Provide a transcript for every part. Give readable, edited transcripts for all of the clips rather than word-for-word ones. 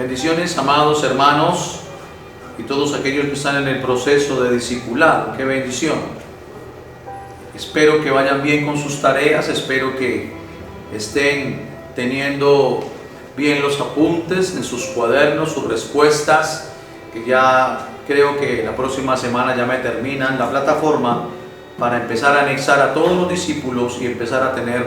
Bendiciones, amados hermanos y todos aquellos que están en el proceso de discipulado. ¡Qué bendición! Espero que vayan bien con sus tareas, espero que estén teniendo bien los apuntes en sus cuadernos, sus respuestas, que ya creo que la próxima semana ya me terminan la plataforma para empezar a anexar a todos los discípulos y empezar a tener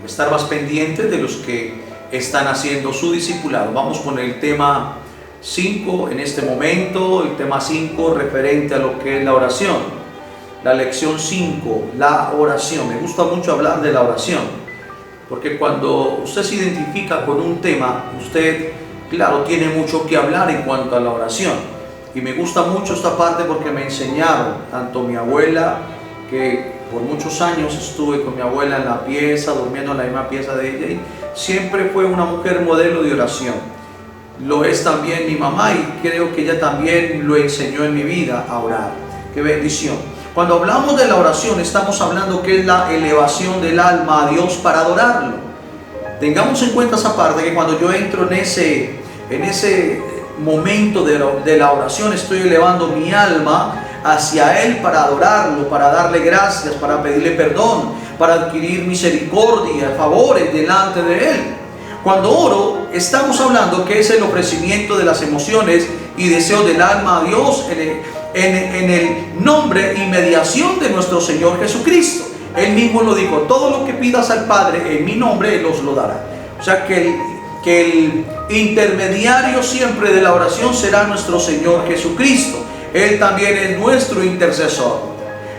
estar más pendientes de los que están haciendo su discipulado. Vamos con el tema 5 en este momento, el tema 5 referente a lo que es la oración. La lección 5, la oración. Me gusta mucho hablar de la oración, porque cuando usted se identifica con un tema, usted, claro, tiene mucho que hablar en cuanto a la oración. Y me gusta mucho esta parte porque me enseñaron, tanto mi abuela, que por muchos años estuve con mi abuela en la pieza, durmiendo en la misma pieza de ella, y siempre fue una mujer modelo de oración. Lo es también mi mamá, y creo que ella también lo enseñó en mi vida a orar. ¡Qué bendición! Cuando hablamos de la oración, estamos hablando que es la elevación del alma a Dios para adorarlo. Tengamos en cuenta esa parte, que cuando yo entro en ese momento de la oración, estoy elevando mi alma hacia Él para adorarlo, para darle gracias, para pedirle perdón, para adquirir misericordia, favores delante de Él. Cuando oro, estamos hablando que es el ofrecimiento de las emociones y deseos del alma a Dios en el nombre y mediación de nuestro Señor Jesucristo. Él mismo lo dijo: todo lo que pidas al Padre en mi nombre, Él os lo dará. O sea que el intermediario siempre de la oración será nuestro Señor Jesucristo. Él también es nuestro intercesor.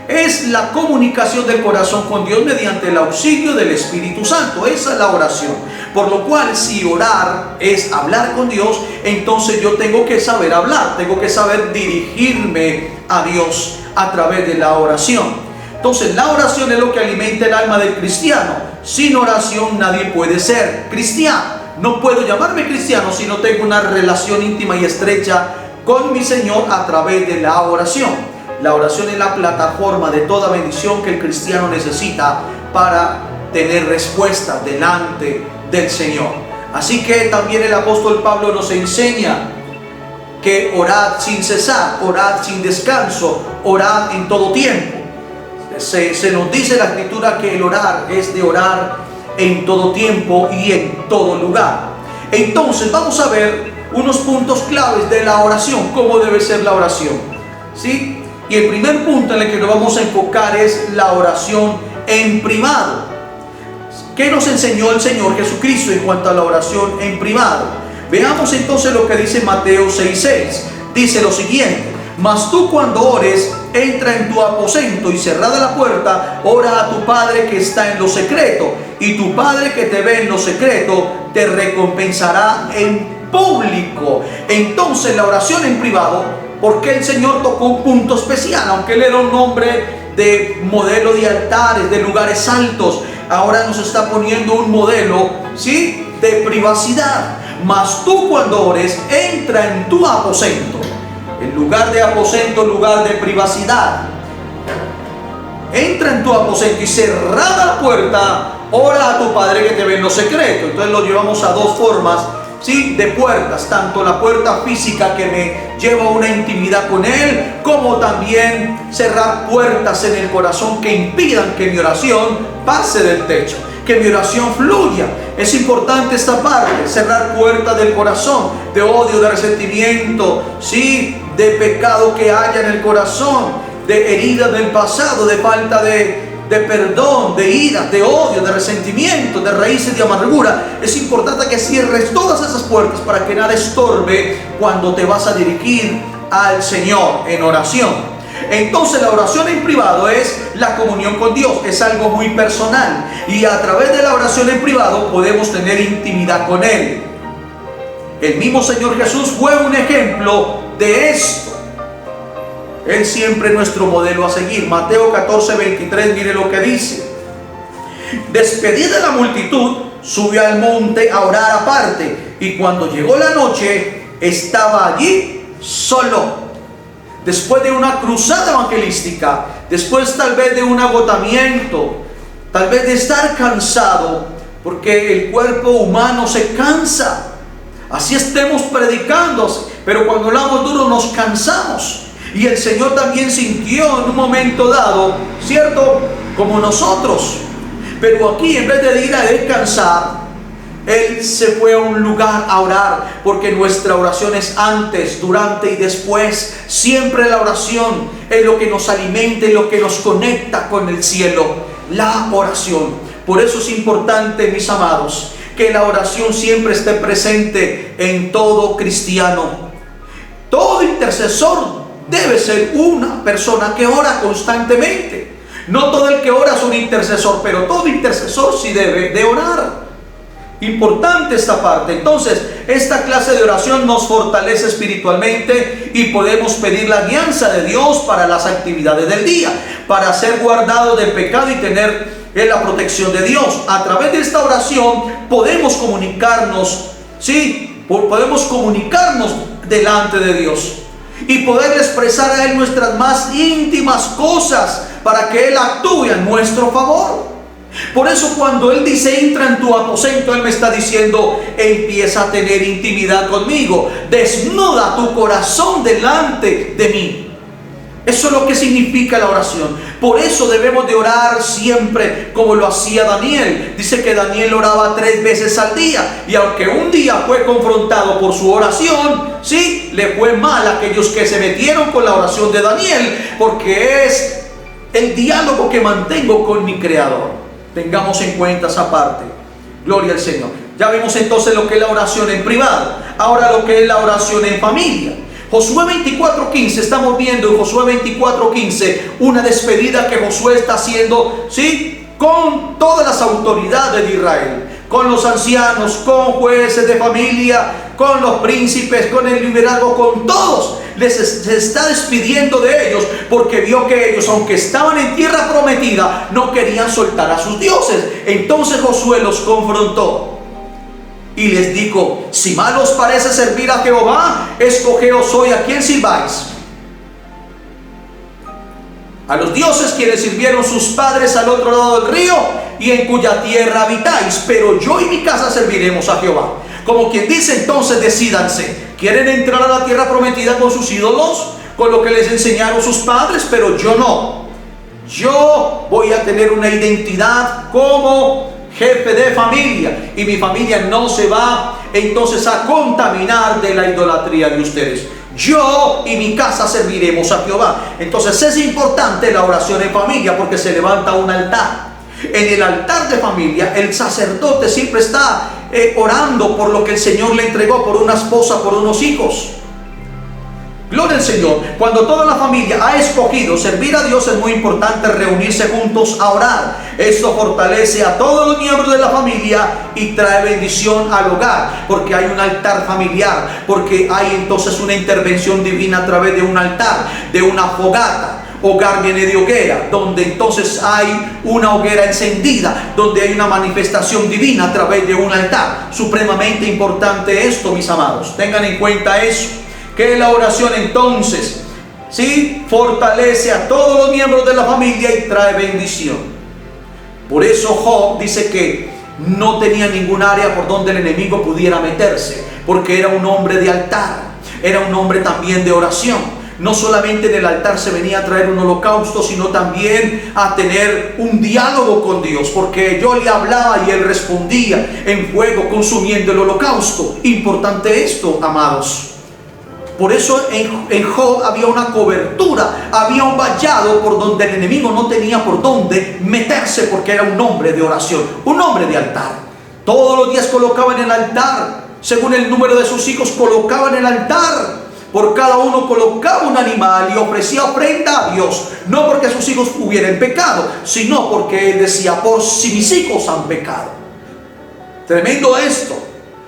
Es la comunicación del corazón con Dios mediante el auxilio del Espíritu Santo. Esa es la oración. Por lo cual, si orar es hablar con Dios, entonces yo tengo que saber hablar, tengo que saber dirigirme a Dios a través de la oración. Entonces, la oración es lo que alimenta el alma del cristiano. Sin oración nadie puede ser cristiano. No puedo llamarme cristiano si no tengo una relación íntima y estrecha con mi Señor a través de la oración. La oración es la plataforma de toda bendición que el cristiano necesita para tener respuesta delante del Señor. Así que también el apóstol Pablo nos enseña que orad sin cesar, orad sin descanso, orad en todo tiempo. Se nos dice en la Escritura que el orar es de orar en todo tiempo y en todo lugar. Entonces vamos a ver unos puntos claves de la oración, cómo debe ser la oración, ¿sí? Y el primer punto en el que nos vamos a enfocar es la oración en privado. ¿Qué nos enseñó el Señor Jesucristo en cuanto a la oración en privado? Veamos entonces lo que dice Mateo 6:6. Dice lo siguiente: mas tú, cuando ores, entra en tu aposento y cerrada la puerta, ora a tu Padre que está en lo secreto, y tu Padre que te ve en lo secreto te recompensará en público. Entonces, la oración en privado, porque el Señor tocó un punto especial, aunque Él era un hombre de modelo de altares, de lugares altos, ahora nos está poniendo un modelo, ¿sí?, de privacidad. Mas tú, cuando ores, entra en tu aposento. En lugar de aposento, lugar de privacidad. Entra en tu aposento y cerrada la puerta, ora a tu Padre que te ve en lo secreto. Entonces lo llevamos a dos formas, ¿sí?, de puertas, tanto la puerta física que me lleva a una intimidad con Él, como también cerrar puertas en el corazón que impidan que mi oración pase del techo, que mi oración fluya. Es importante esta parte, cerrar puertas del corazón, de odio, de resentimiento, ¿sí?, de pecado que haya en el corazón, de heridas del pasado, de falta de perdón, de ira, de odio, de resentimiento, de raíces de amargura. Es importante que cierres todas esas puertas para que nada estorbe cuando te vas a dirigir al Señor en oración. Entonces, la oración en privado es la comunión con Dios, es algo muy personal, y a través de la oración en privado podemos tener intimidad con Él. El mismo Señor Jesús fue un ejemplo de esto. Él siempre es nuestro modelo a seguir. Mateo 14:23, mire lo que dice: despedida de la multitud, subió al monte a orar aparte, y cuando llegó la noche, estaba allí solo. Después de una cruzada evangelística, después tal vez de un agotamiento, tal vez de estar cansado, porque el cuerpo humano se cansa. Así estemos predicando, pero cuando hablamos duro nos cansamos. Y el Señor también sintió en un momento dado, ¿cierto? Como nosotros. Pero aquí, en vez de ir a descansar, Él se fue a un lugar a orar, porque nuestra oración es antes, durante y después. Siempre la oración es lo que nos alimenta y lo que nos conecta con el cielo. La oración. Por eso es importante, mis amados, que la oración siempre esté presente en todo cristiano. Todo intercesor debe ser una persona que ora constantemente. No todo el que ora es un intercesor, pero todo intercesor sí debe de orar. Importante esta parte. Entonces, esta clase de oración nos fortalece espiritualmente y podemos pedir la guianza de Dios para las actividades del día, para ser guardados del pecado y tener la protección de Dios. A través de esta oración podemos comunicarnos, ¿sí? Podemos comunicarnos delante de Dios y poder expresar a Él nuestras más íntimas cosas para que Él actúe a nuestro favor. Por eso cuando Él dice entra en tu aposento, Él me está diciendo empieza a tener intimidad conmigo, desnuda tu corazón delante de mí. Eso es lo que significa la oración. Por eso debemos de orar siempre como lo hacía Daniel. Dice que Daniel oraba 3 veces al día. Y aunque un día fue confrontado por su oración, sí, le fue mal a aquellos que se metieron con la oración de Daniel, porque es el diálogo que mantengo con mi Creador. Tengamos en cuenta esa parte. Gloria al Señor. Ya vimos entonces lo que es la oración en privado. Ahora lo que es la oración en familia. Josué 24:15, estamos viendo en Josué 24:15 una despedida que Josué está haciendo, ¿sí? Con todas las autoridades de Israel, con los ancianos, con jueces de familia, con los príncipes, con el liderazgo, con todos. Se está despidiendo de ellos porque vio que ellos, aunque estaban en tierra prometida, no querían soltar a sus dioses. Entonces Josué los confrontó y les dijo: si mal os parece servir a Jehová, escogeos hoy a quién sirváis. A los dioses quienes sirvieron sus padres al otro lado del río y en cuya tierra habitáis, pero yo y mi casa serviremos a Jehová. Como quien dice, entonces decídanse, ¿quieren entrar a la tierra prometida con sus ídolos, con lo que les enseñaron sus padres? Pero yo no. Yo voy a tener una identidad como jefe de familia, y mi familia no se va entonces a contaminar de la idolatría de ustedes. Yo y mi casa serviremos a Jehová. Entonces es importante la oración en familia, porque se levanta un altar. En el altar de familia el sacerdote siempre está orando por lo que el Señor le entregó, por una esposa, por unos hijos. Gloria al Señor. Cuando toda la familia ha escogido servir a Dios, es muy importante reunirse juntos a orar. Esto fortalece a todos los miembros de la familia y trae bendición al hogar, porque hay un altar familiar, porque hay entonces una intervención divina a través de un altar, de una fogata. Hogar viene de hoguera, donde entonces hay una hoguera encendida, donde hay una manifestación divina a través de un altar. Supremamente importante esto, mis amados. Tengan en cuenta eso, que la oración entonces, ¿sí?, fortalece a todos los miembros de la familia y trae bendición. Por eso Job dice que no tenía ningún área por donde el enemigo pudiera meterse, porque era un hombre de altar, era un hombre también de oración. No solamente en el altar se venía a traer un holocausto, sino también a tener un diálogo con Dios, porque yo le hablaba y Él respondía en fuego, consumiendo el holocausto. Importante esto, amados. Por eso en Job había una cobertura, había un vallado por donde el enemigo no tenía por dónde meterse, porque era un hombre de oración, un hombre de altar. Todos los días colocaba en el altar, según el número de sus hijos, colocaba en el altar. Por cada uno colocaba un animal y ofrecía ofrenda a Dios. No porque sus hijos hubieran pecado, sino porque él decía: por si mis hijos han pecado. Tremendo esto,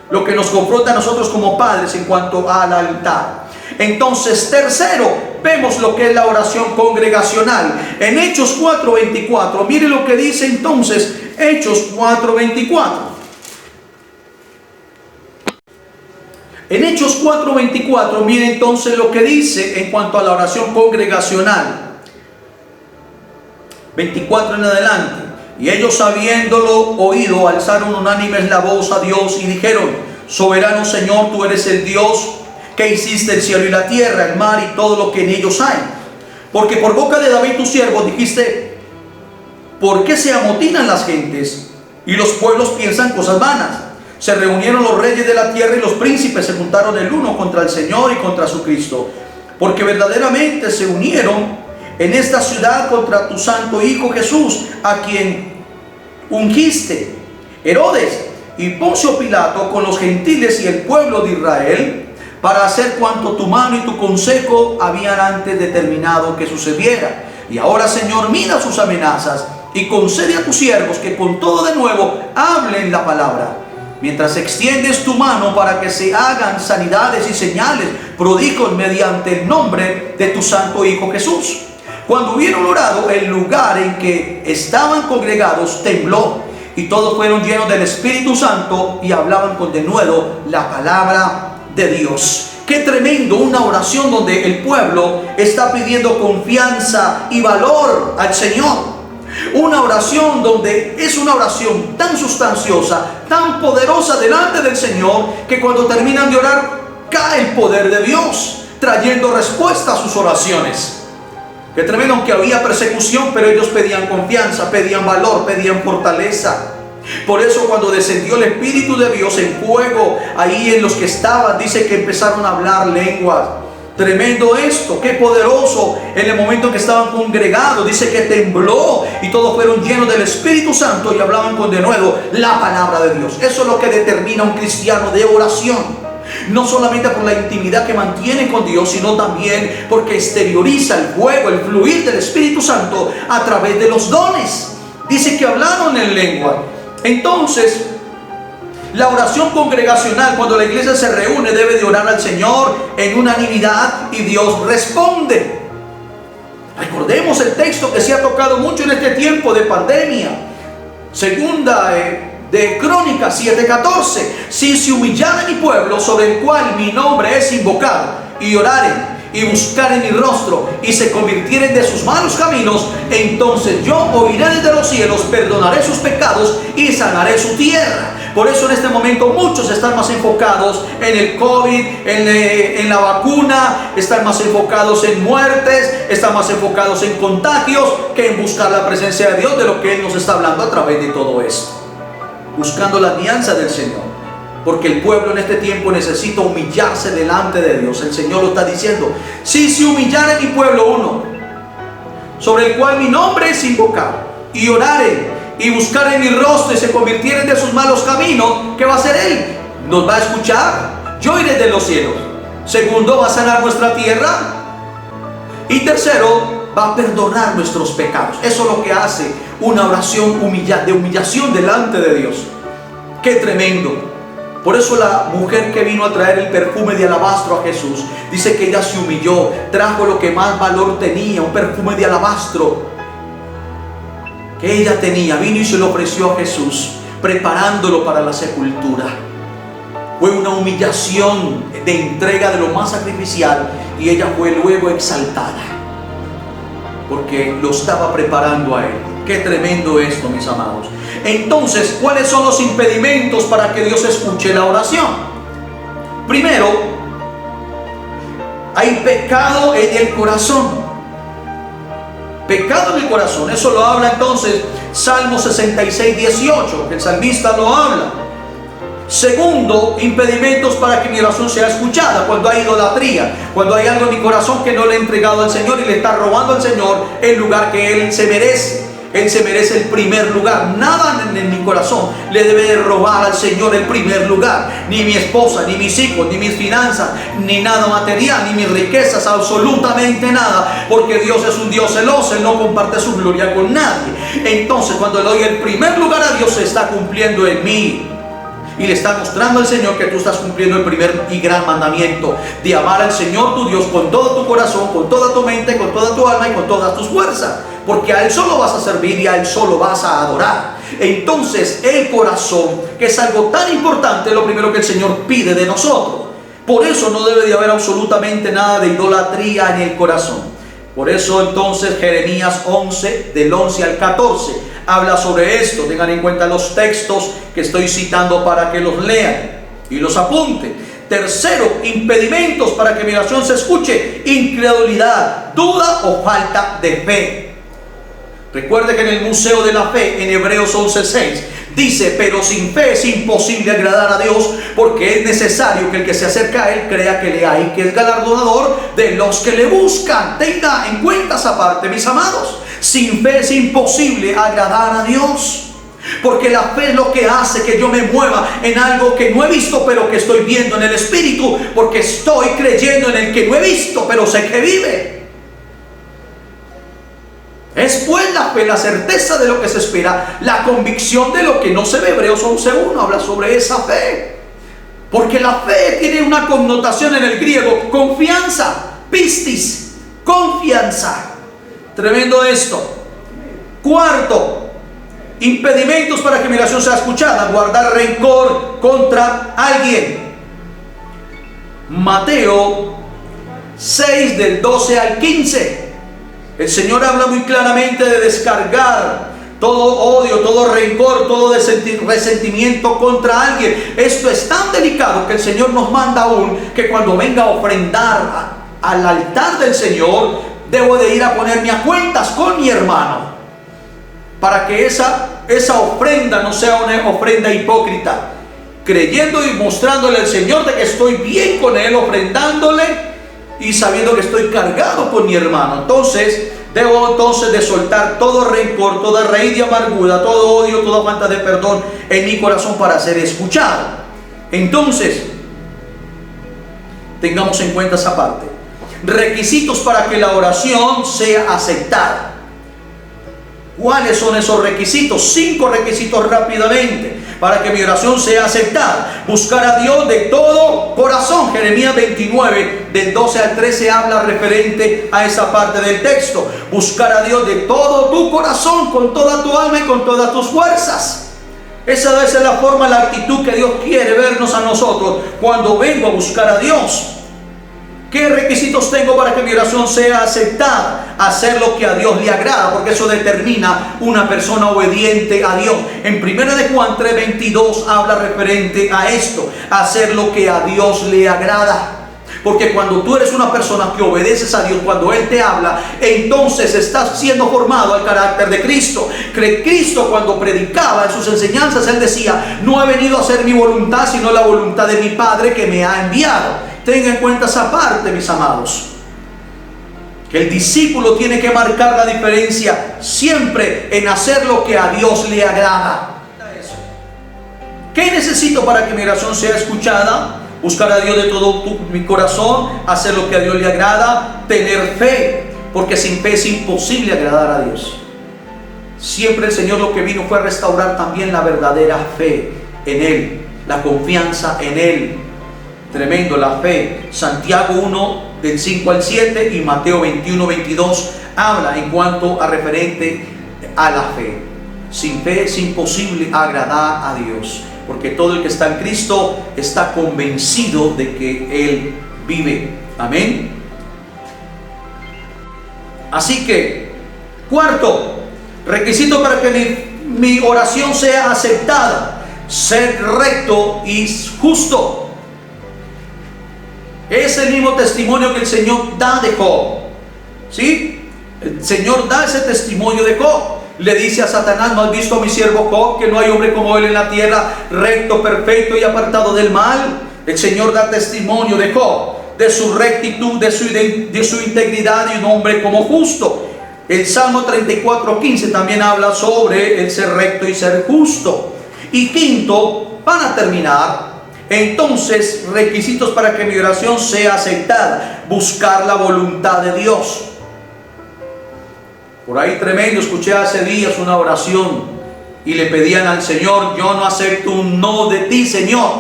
lo que nos confronta a nosotros como padres en cuanto al altar. Entonces, tercero, vemos lo que es la oración congregacional. En Hechos 4:24, mire lo que dice entonces Hechos 4:24. En Hechos 4:24, mire entonces lo que dice en cuanto a la oración congregacional. 24 en adelante. Y ellos, habiéndolo oído, alzaron unánimes la voz a Dios y dijeron: soberano Señor, tú eres el Dios que hiciste el cielo y la tierra, el mar y todo lo que en ellos hay. Porque por boca de David tu siervo dijiste: ¿por qué se amotinan las gentes y los pueblos piensan cosas vanas? Se reunieron los reyes de la tierra y los príncipes se juntaron el uno contra el Señor y contra su Cristo, porque verdaderamente se unieron en esta ciudad contra tu santo Hijo Jesús, a quien ungiste. Herodes y Poncio Pilato con los gentiles y el pueblo de Israel, para hacer cuanto tu mano y tu consejo habían antes determinado que sucediera. Y ahora, Señor, mira sus amenazas y concede a tus siervos que con todo de nuevo hablen la palabra, mientras extiendes tu mano para que se hagan sanidades y señales, prodigios mediante el nombre de tu santo Hijo Jesús. Cuando hubieron orado, el lugar en que estaban congregados tembló, y todos fueron llenos del Espíritu Santo y hablaban con denuedo la palabra de Dios. Qué tremendo, una oración donde el pueblo está pidiendo confianza y valor al Señor. Una oración donde es una oración tan sustanciosa, tan poderosa delante del Señor, que cuando terminan de orar cae el poder de Dios, trayendo respuesta a sus oraciones. Qué tremendo, aunque había persecución, pero ellos pedían confianza, pedían valor, pedían fortaleza. Por eso cuando descendió el Espíritu de Dios en fuego, ahí en los que estaban, dice que empezaron a hablar lenguas. Tremendo esto, qué poderoso. En el momento en que estaban congregados, dice que tembló y todos fueron llenos del Espíritu Santo y hablaban con denuedo la palabra de Dios. Eso es lo que determina a un cristiano de oración. No solamente por la intimidad que mantiene con Dios, sino también porque exterioriza el fuego, el fluir del Espíritu Santo a través de los dones. Dice que hablaron en lengua. Entonces, la oración congregacional, cuando la iglesia se reúne, debe de orar al Señor en unanimidad y Dios responde. Recordemos el texto que se ha tocado mucho en este tiempo de pandemia. Segunda de Crónicas 7:14. Si se humillare mi pueblo, sobre el cual mi nombre es invocado, y oraren y buscaren mi rostro y se convirtieren de sus malos caminos, entonces yo oiré desde los cielos, perdonaré sus pecados y sanaré su tierra. Por eso en este momento muchos están más enfocados en el COVID, en la vacuna, están más enfocados en muertes, están más enfocados en contagios que en buscar la presencia de Dios, de lo que Él nos está hablando a través de todo esto. Buscando la alianza del Señor. Porque el pueblo en este tiempo necesita humillarse delante de Dios. El Señor lo está diciendo. Si se humillare mi pueblo, uno, sobre el cual mi nombre es invocado, y oraren y buscaren mi rostro y se convirtieren de sus malos caminos, ¿qué va a hacer Él? Nos va a escuchar. Yo iré de los cielos. Segundo, va a sanar nuestra tierra. Y tercero, va a perdonar nuestros pecados. Eso es lo que hace una oración de humillación delante de Dios. ¡Qué tremendo! Por eso la mujer que vino a traer el perfume de alabastro a Jesús, dice que ella se humilló, trajo lo que más valor tenía, un perfume de alabastro que ella tenía, vino y se lo ofreció a Jesús, preparándolo para la sepultura. Fue una humillación de entrega de lo más sacrificial, y ella fue luego exaltada, porque lo estaba preparando a Él. Qué tremendo esto, mis amados. Entonces, ¿cuáles son los impedimentos para que Dios escuche la oración? Primero, hay pecado en el corazón. Pecado en el corazón. Eso lo habla entonces Salmo 66:18, que el salmista lo habla. Segundo, impedimentos para que mi oración sea escuchada. Cuando hay idolatría, cuando hay algo en mi corazón que no le he entregado al Señor y le está robando al Señor el lugar que Él se merece. Él se merece el primer lugar. Nada en mi corazón le debe de robar al Señor el primer lugar. Ni mi esposa, ni mis hijos, ni mis finanzas, ni nada material, ni mis riquezas, absolutamente nada. Porque Dios es un Dios celoso, Él no comparte su gloria con nadie. Entonces, cuando le doy el primer lugar a Dios, se está cumpliendo en mí. Y le está mostrando al Señor que tú estás cumpliendo el primer y gran mandamiento de amar al Señor tu Dios con todo tu corazón, con toda tu mente, con toda tu alma y con todas tus fuerzas. Porque a Él solo vas a servir y a Él solo vas a adorar. Entonces el corazón, que es algo tan importante, es lo primero que el Señor pide de nosotros. Por eso no debe de haber absolutamente nada de idolatría en el corazón. Por eso entonces Jeremías 11, del 11 al 14, habla sobre esto. Tengan en cuenta los textos que estoy citando para que los lean y los apunten. Tercero, impedimentos para que mi oración se escuche: incredulidad, duda o falta de fe. Recuerde que en el Museo de la Fe, en Hebreos 11:6, dice: pero sin fe es imposible agradar a Dios, porque es necesario que el que se acerca a Él crea que le hay, que es galardonador de los que le buscan. Tenga en cuenta esa parte, mis amados. Sin fe es imposible agradar a Dios, porque la fe es lo que hace que yo me mueva en algo que no he visto, pero que estoy viendo en el Espíritu, porque estoy creyendo en el que no he visto, pero sé que vive. Es pues la fe, la certeza de lo que se espera, la convicción de lo que no se ve. Hebreos 11:1 habla sobre esa fe, porque la fe tiene una connotación en el griego: confianza, pistis, confianza. Tremendo esto. Cuarto, impedimentos para que mi oración sea escuchada: guardar rencor contra alguien. Mateo 6, del 12 al 15. El Señor habla muy claramente de descargar todo odio, todo rencor, todo resentimiento contra alguien. Esto es tan delicado que el Señor nos manda aún que cuando venga a ofrendar al altar del Señor, debo de ir a ponerme a cuentas con mi hermano, para que esa ofrenda no sea una ofrenda hipócrita, creyendo y mostrándole al Señor de que estoy bien con Él, ofrendándole y sabiendo que estoy cargado con mi hermano. Entonces debo de soltar todo rencor, toda raíz de amargura, todo odio, toda falta de perdón en mi corazón para ser escuchado. Entonces, tengamos en cuenta esa parte. Requisitos para que la oración sea aceptada. ¿Cuáles son esos requisitos? 5 requisitos rápidamente para que mi oración sea aceptada. Buscar a Dios de todo corazón. Jeremías 29, del 12 al 13 habla referente a esa parte del texto. Buscar a Dios de todo tu corazón, con toda tu alma y con todas tus fuerzas. Esa debe ser la forma, la actitud que Dios quiere vernos a nosotros cuando vengo a buscar a Dios. ¿Qué requisitos tengo para que mi oración sea aceptada? Hacer lo que a Dios le agrada, porque eso determina una persona obediente a Dios. En 1 de Juan 3:22 habla referente a esto: hacer lo que a Dios le agrada. Porque cuando tú eres una persona que obedeces a Dios, cuando Él te habla, entonces estás siendo formado al carácter de Cristo. Cristo, cuando predicaba en sus enseñanzas, Él decía: no he venido a hacer mi voluntad, sino la voluntad de mi Padre que me ha enviado. Tengan en cuenta esa parte, mis amados, que el discípulo tiene que marcar la diferencia siempre en hacer lo que a Dios le agrada. ¿Qué necesito para que mi oración sea escuchada? Buscar a Dios de todo mi corazón, hacer lo que a Dios le agrada, tener fe, porque sin fe es imposible agradar a Dios. Siempre el Señor lo que vino fue a restaurar también la verdadera fe en Él, la confianza en Él. Tremendo, la fe. Santiago 1, del 5 al 7 y Mateo 21, 22 habla en cuanto a referente a la fe. Sin fe es imposible agradar a Dios, porque todo el que está en Cristo está convencido de que Él vive. Amén. Así que, cuarto requisito para que mi oración sea aceptada: ser recto y justo. Es el mismo testimonio que el Señor da de Job. ¿Sí? El Señor da ese testimonio de Job. Le dice a Satanás: ¿no has visto a mi siervo Job, que no hay hombre como él en la tierra, recto, perfecto y apartado del mal? El Señor da testimonio de Job, de su rectitud, de su integridad, y un hombre como justo. El Salmo 34:15 también habla sobre el ser recto y ser justo. Y quinto, para terminar, entonces, requisitos para que mi oración sea aceptada: buscar la voluntad de Dios. Por ahí tremendo, escuché hace días una oración y le pedían al Señor: yo no acepto un no de ti, Señor,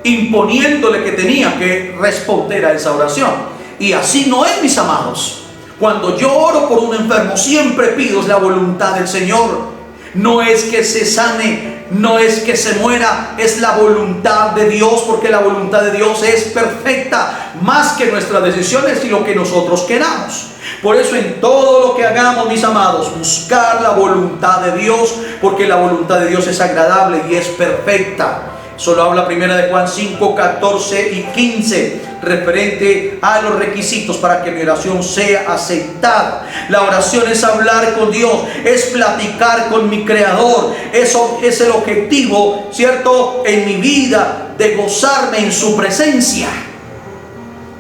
imponiéndole que tenía que responder a esa oración. Y así no es, mis amados. Cuando yo oro por un enfermo, siempre pido la voluntad del Señor. No es que se sane, no es que se muera, es la voluntad de Dios, porque la voluntad de Dios es perfecta, más que nuestras decisiones y lo que nosotros queramos. Por eso en todo lo que hagamos, mis amados, buscar la voluntad de Dios, porque la voluntad de Dios es agradable y es perfecta. Solo habla primera de Juan 5, 14 y 15 referente a los requisitos para que mi oración sea aceptada. La oración es hablar con Dios, es platicar con mi Creador. Eso es el objetivo, ¿cierto?, en mi vida, de gozarme en su presencia.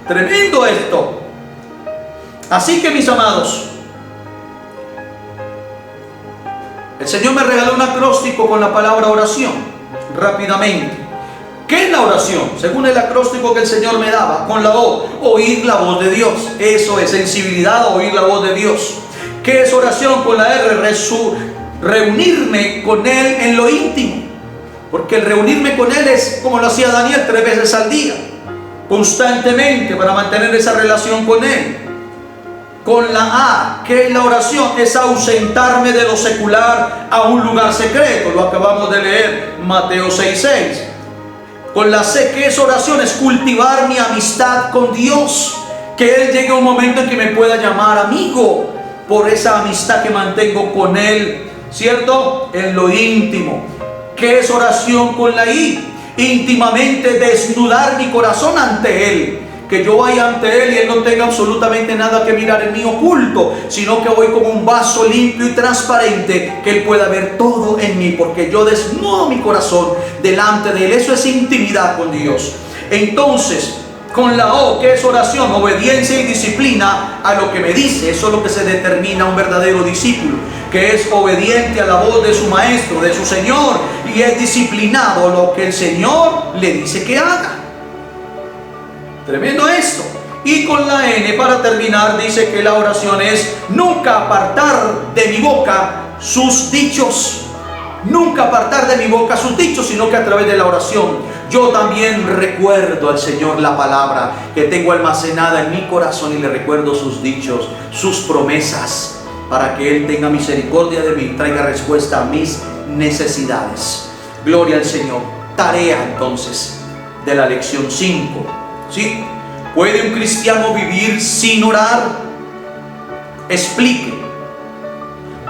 Tremendo esto. Así que, mis amados, el Señor me regaló un acróstico con la palabra oración. Rápidamente, ¿qué es la oración? Según el acróstico que el Señor me daba, con la O, oír la voz de Dios. Eso es sensibilidad a oír la voz de Dios. ¿Qué es oración? Con la R, reunirme con Él en lo íntimo. Porque el reunirme con Él es como lo hacía Daniel 3 veces al día, constantemente, para mantener esa relación con Él. Con la A, ¿qué es la oración? Es ausentarme de lo secular a un lugar secreto. Lo acabamos de leer, Mateo 6:6. Con la C, ¿qué es oración? Es cultivar mi amistad con Dios. Que Él llegue un momento en que me pueda llamar amigo por esa amistad que mantengo con Él, ¿cierto?, en lo íntimo. ¿Qué es oración? Con la I, íntimamente desnudar mi corazón ante Él. Que yo vaya ante Él y Él no tenga absolutamente nada que mirar en mí oculto, sino que voy como un vaso limpio y transparente, que Él pueda ver todo en mí, porque yo desnudo mi corazón delante de Él. Eso es intimidad con Dios. Entonces, con la O, ¿qué es oración? Obediencia y disciplina a lo que me dice. Eso es lo que se determina un verdadero discípulo, que es obediente a la voz de su maestro, de su Señor, y es disciplinado a lo que el Señor le dice que haga. Tremendo esto. Y con la N, para terminar, dice que la oración es nunca apartar de mi boca sus dichos. Nunca apartar de mi boca sus dichos, sino que a través de la oración yo también recuerdo al Señor la palabra que tengo almacenada en mi corazón, y le recuerdo sus dichos, sus promesas, para que Él tenga misericordia de mí, traiga respuesta a mis necesidades. Gloria al Señor. Tarea entonces de la lección 5. ¿Sí? ¿Puede un cristiano vivir sin orar? Explique.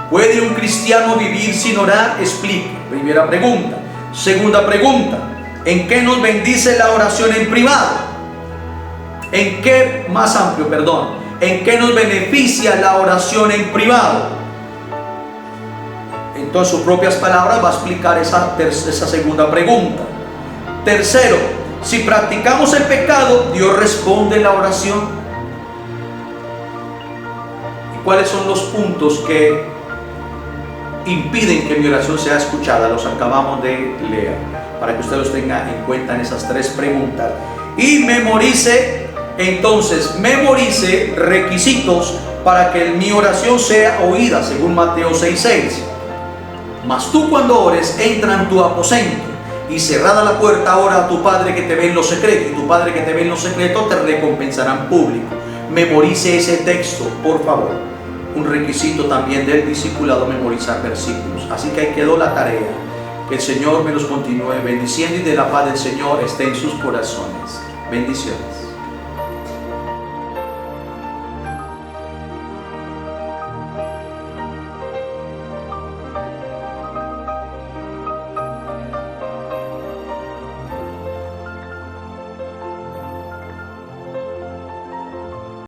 ¿Puede un cristiano vivir sin orar? Explique. Primera pregunta. Segunda pregunta: ¿en qué nos bendice la oración en privado? ¿En qué, más amplio, perdón, en qué nos beneficia la oración en privado? Entonces, sus propias palabras va a explicar esa segunda pregunta. Tercero, si practicamos el pecado, Dios responde la oración. ¿Y cuáles son los puntos que impiden que mi oración sea escuchada? Los acabamos de leer, para que usted los tenga en cuenta en esas 3 preguntas. Y memorice requisitos para que mi oración sea oída, según Mateo 6:6. Mas tú, cuando ores, entra en tu aposento, y cerrada la puerta, ora a tu Padre que te ve en lo secreto, y tu Padre que te ve en lo secreto te recompensará en público. Memorice ese texto, por favor. Un requisito también del discipulado, memorizar versículos. Así que ahí quedó la tarea. Que el Señor me los continúe bendiciendo, y de la paz del Señor esté en sus corazones. Bendiciones.